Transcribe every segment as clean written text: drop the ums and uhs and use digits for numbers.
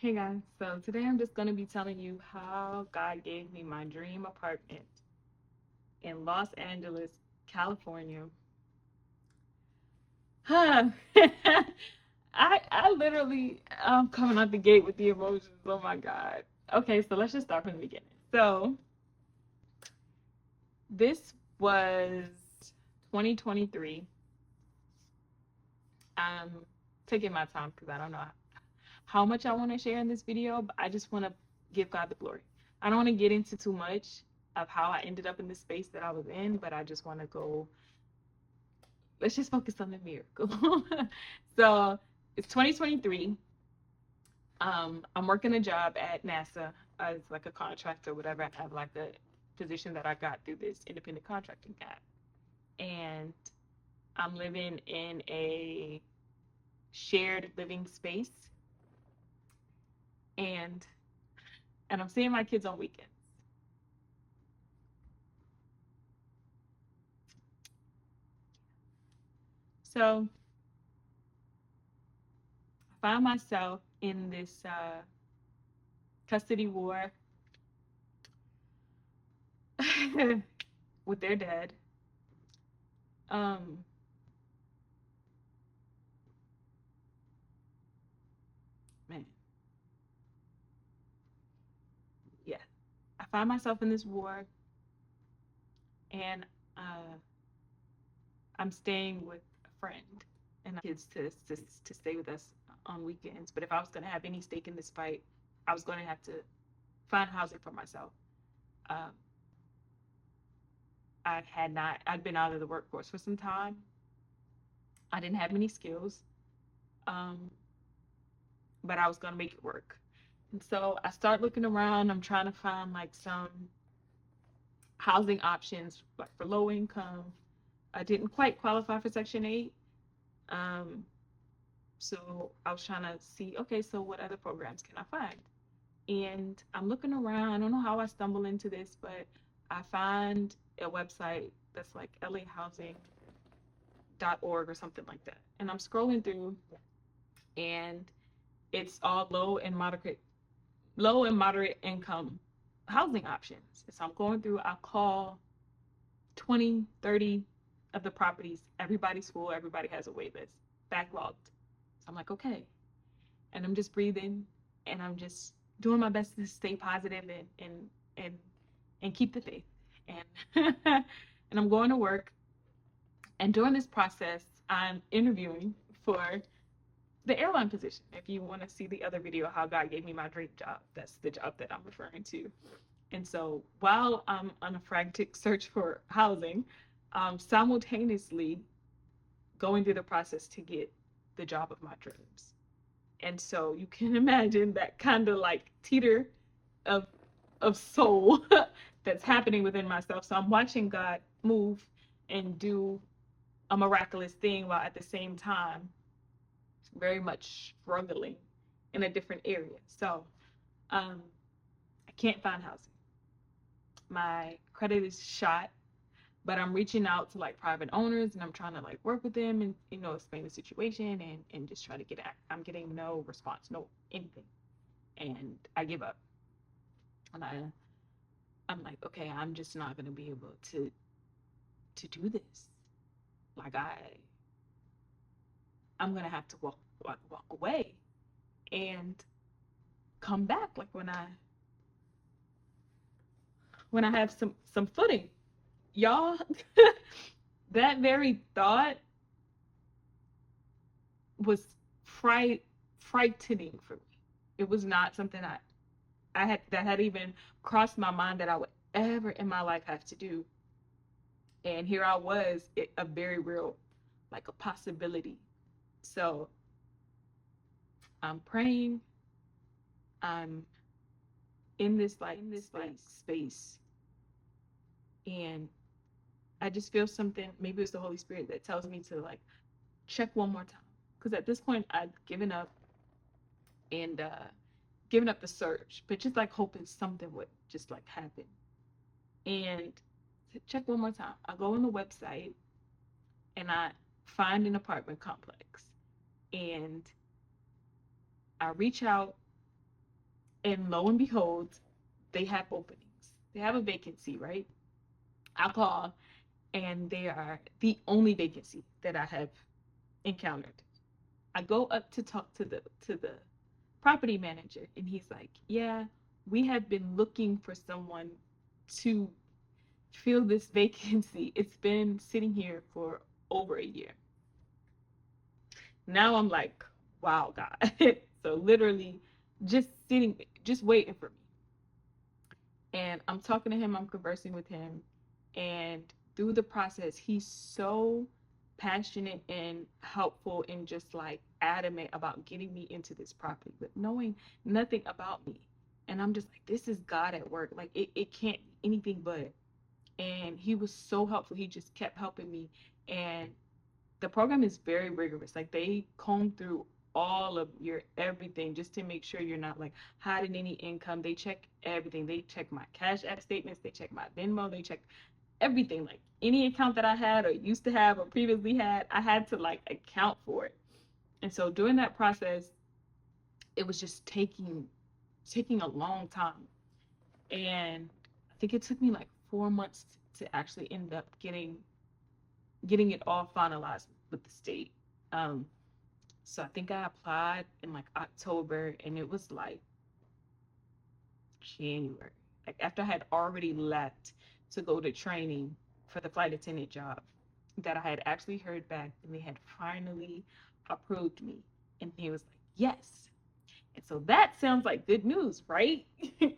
Hey guys, so today I'm just going to be telling you how God gave me my dream apartment in Los Angeles, California. Huh. I literally I'm coming out the gate with the emotions. Oh my God. Okay, so let's just start from the beginning. So this was 2023. I'm taking my time because I don't know how much I want to share in this video, but I just want to give God the glory. I don't want to get into too much of how I ended up in the space that I was in, but I just want to go, let's just focus on the miracle. So it's 2023. I'm working a job at NASA as like a contractor, whatever. I have like a position that I got through this independent contracting app. And I'm living in a shared living space and and I'm seeing my kids on weekends. So I find myself in this custody war with their dad. Um, Man, yeah, I find myself in this war, and uh, I'm staying with a friend, and kids to stay with us on weekends. But if I was going to have any stake in this fight, I was going to have to find housing for myself. Um, I'd been out of the workforce for some time. I didn't have many skills, um, but I was going to make it work. And so I start looking around. I'm trying to find like some housing options like for low income. I didn't quite qualify for Section 8. Um, so I was trying to see, okay, so what other programs can I find? And I'm looking around. I don't know how I stumble into this, but I find a website that's like lahousing.org or something like that. And I'm scrolling through and it's all low and moderate income housing options. So I'm going through, I'll call 20, 30 of the properties. Everybody's full, everybody has a wait list, backlogged. So I'm like, okay. And I'm just breathing and I'm just doing my best to stay positive and and keep the faith. And and I'm going to work. And during this process, I'm interviewing for the airline position. If you want to see the other video, how God gave me my dream job, that's the job that I'm referring to. And so while I'm on a frantic search for housing, simultaneously going through the process to get the job of my dreams. And so you can imagine that kind of like teeter of soul that's happening within myself. So I'm watching God move and do a miraculous thing while at the same time very much struggling in a different area. So um, I can't find housing. My credit is shot, but I'm reaching out to like private owners and I'm trying to like work with them and explain the situation and just try to get at. I'm getting no response, no anything, and I give up. And I'm like, okay, I'm just not gonna be able to do this. Like I'm gonna have to walk away and come back like when I have some footing. Y'all, that very thought was frightening for me. It was not something I had that had even crossed my mind that I would ever in my life have to do. And here I was, a very real, like a possibility. So I'm praying. I'm in this space, and I just feel something. Maybe it's the Holy Spirit that tells me to like check one more time. Because at this point, I'd given up and given up the search, but just like hoping something would just like happen. And check one more time. I go on the website and I find an apartment complex and I reach out And lo and behold, they have openings. They have a vacancy, right? I call, and they are the only vacancy that I have encountered. I go up to talk to the property manager, and he's like, "Yeah, we have been looking for someone to fill this vacancy. It's been sitting here for over a year." Now I'm like, "Wow, God." So literally just sitting, just waiting for me. And I'm talking to him, I'm conversing with him, and through the process, he's so passionate and helpful and just like adamant about getting me into this property, but knowing nothing about me. And I'm just like, this is God at work. Like it can't be anything but. And he was so helpful. He just kept helping me. And the program is very rigorous. Like they comb through all of your everything just to make sure you're not like hiding any income. They check everything. They check my Cash App statements. They check my Venmo. They check everything. Like any account that I had or used to have or previously had, I had to like account for it. And so during that process, it was just taking a long time. And I think it took me like 4 months to actually end up getting it all finalized with the state. Um, So I think I applied in like October, and it was like January. Like after I had already left to go to training for the flight attendant job, that I had actually heard back and they had finally approved me. And he was like, yes. And so that sounds like good news, right?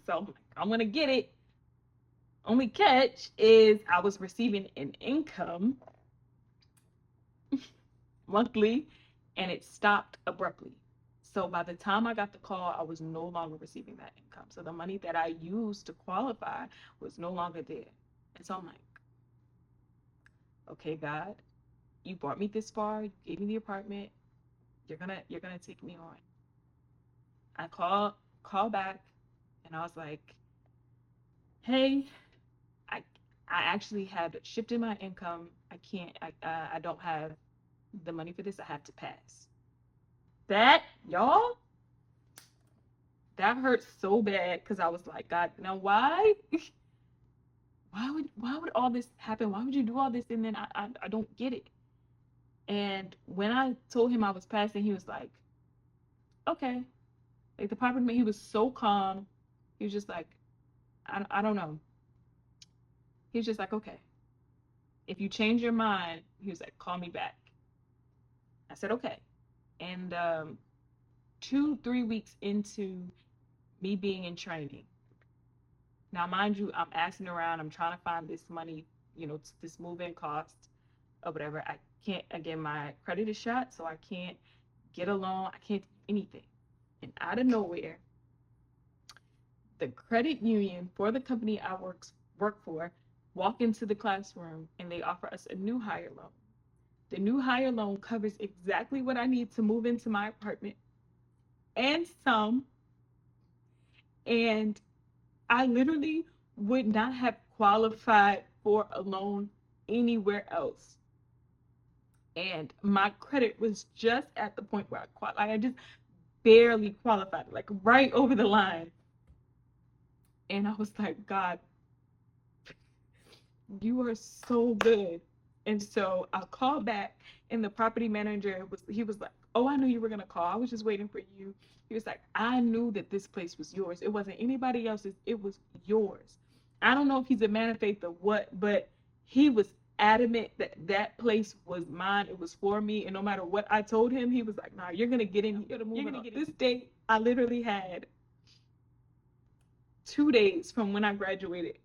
So I'm like, I'm gonna get it. Only catch is I was receiving an income monthly, and it stopped abruptly. So by the time I got the call, I was no longer receiving that income. So the money that I used to qualify was no longer there. And so I'm like, okay, God, you brought me this far, you gave me the apartment, you're gonna take me on. I call back, and I was like, hey, I I actually have shifted my income. I can't I don't have the money for this. I have to pass. That y'all, that hurt so bad because I was like, God, now why? Why would all this happen? Why would you do all this? And then I don't get it. And when I told him I was passing, he was like, okay. Like the property man, he was so calm. He was just like, I don't know. He was just like, okay. If you change your mind, he was like, call me back. I said, okay. And 2, 3 weeks into me being in training, now, mind you, I'm asking around. I'm trying to find this money, this move-in cost or whatever. I can't, again, my credit is shot, so I can't get a loan. I can't do anything. And out of nowhere, the credit union for the company I work for walk into the classroom and they offer us a new hire loan. The new hire loan covers exactly what I need to move into my apartment and some. And I literally would not have qualified for a loan anywhere else. And my credit was just at the point where I qualified. I just barely qualified, like right over the line. And I was like, God, you are so good. And so I called back, and the property manager he was like, oh, I knew you were gonna call. I was just waiting for you. He was like, I knew that this place was yours. It wasn't anybody else's, it was yours. I don't know if he's a man of faith or what, but he was adamant that that place was mine. It was for me. And no matter what I told him, he was like, nah, you're gonna get in. You're gonna get in. This date, I literally had 2 days from when I graduated.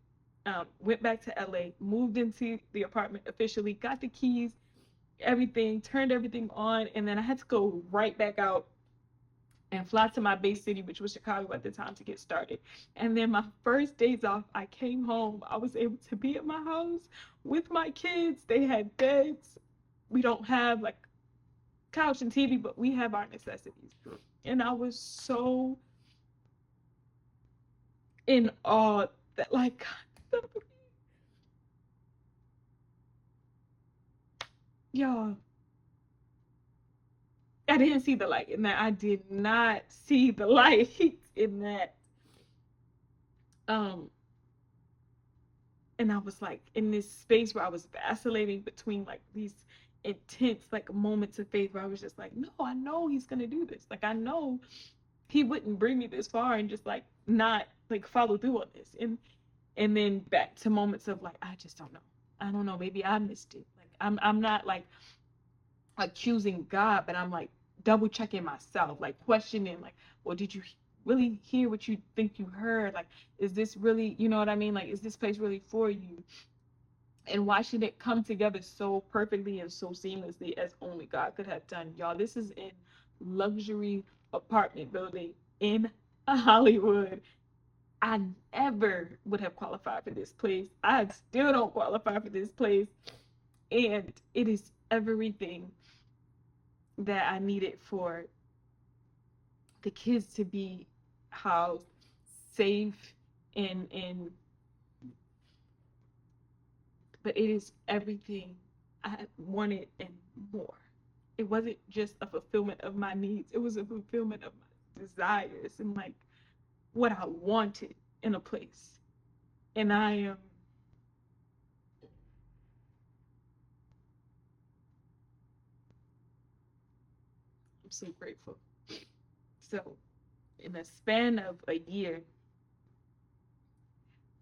Went back to LA, moved into the apartment officially, got the keys, everything, turned everything on, and then I had to go right back out and fly to my base city, which was Chicago at the time, to get started. And then my first days off, I came home. I was able to be at my house with my kids. They had beds. We don't have like couch and TV, but we have our necessities. And I was so in awe that like y'all, I didn't see the light in that. I did not see the light in that. Um, and I was like in this space where I was vacillating between like these intense like moments of faith where I was just like, no, I know he's gonna do this. Like I know he wouldn't bring me this far and just like not like follow through on this. And then back to moments of like, I just don't know. I don't know. Maybe I missed it. Like I'm not like accusing God, but I'm like double checking myself, like questioning, like, well, did you really hear what you think you heard? Like, is this really, you know what I mean? Like, is this place really for you? And why should it come together so perfectly and so seamlessly as only God could have done? Y'all, this is in luxury apartment building in Hollywood. I never would have qualified for this place. I still don't qualify for this place. And it is everything that I needed for the kids to be housed safe and but it is everything I wanted and more. It wasn't just a fulfillment of my needs, it was a fulfillment of my desires and like what I wanted in a place. And I'm so grateful. So in a span of a year,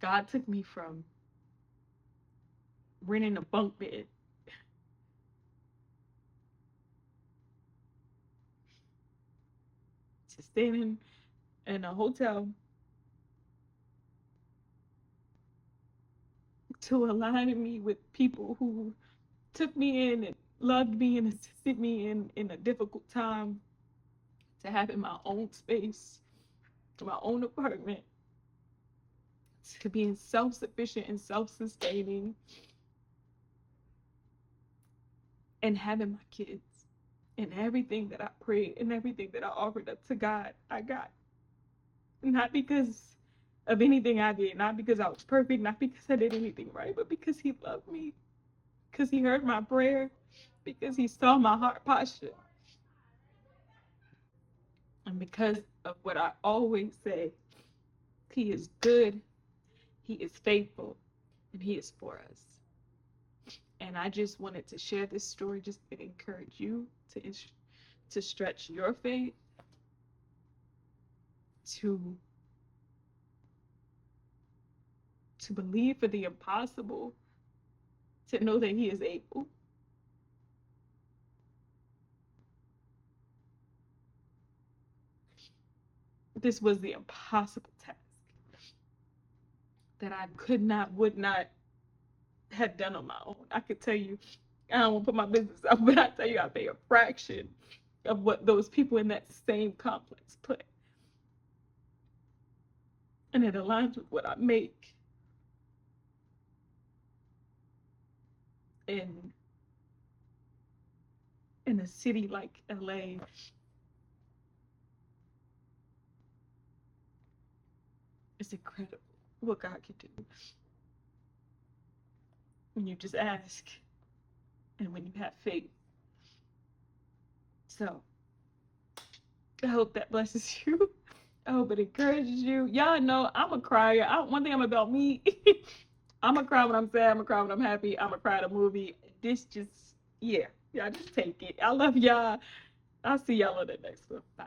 God took me from renting a bunk bed to staying in a hotel to aligning me with people who took me in and loved me and assisted me in a difficult time, to having my own space, to my own apartment, to being self-sufficient and self-sustaining, and having my kids. And everything that I prayed and everything that I offered up to God, I got. Not because of anything I did, not because I was perfect, not because I did anything right, but because He loved me, because He heard my prayer, because He saw my heart posture, and because of what I always say, He is good, He is faithful, and He is for us. And I just wanted to share this story just to encourage you to stretch your faith, to believe for the impossible, to know that He is able. This was the impossible task that I could not, would not have done on my own. I could tell you, I don't want to put my business out, but I tell you, I pay a fraction of what those people in that same complex put. And it aligns with what I make in a city like LA. It's incredible what God can do when you just ask and when you have faith. So I hope that blesses you. I hope it encourages you. Y'all know I'm a crier. One thing I'm about me, I'm gonna cry when I'm sad. I'm gonna cry when I'm happy. I'm gonna cry at a movie. This just, yeah, y'all just take it. I love y'all. I'll see y'all on the next one. Bye.